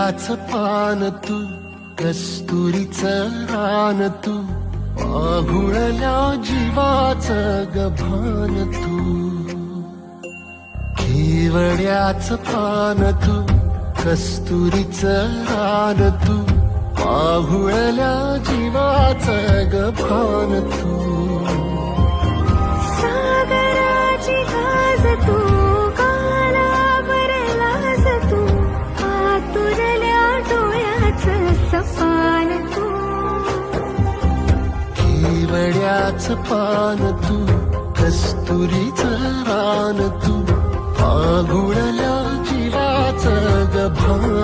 केवड्याच पान तू, कस्तुरीचं रान तू, पाहुणल्या जीवाचं गभान तू. केवड्याच पान तू, कस्तुरीचं रान तू, पाहुणल्या जीवाचं गभान तू. सागराची गाज तू, कालावरलाज तू, आतुरल्या डोळ्याचं सपान तू. केवड्याच पान तू, कस्तुरीचं रान तू, पाहुणल्या जीवाचं गभान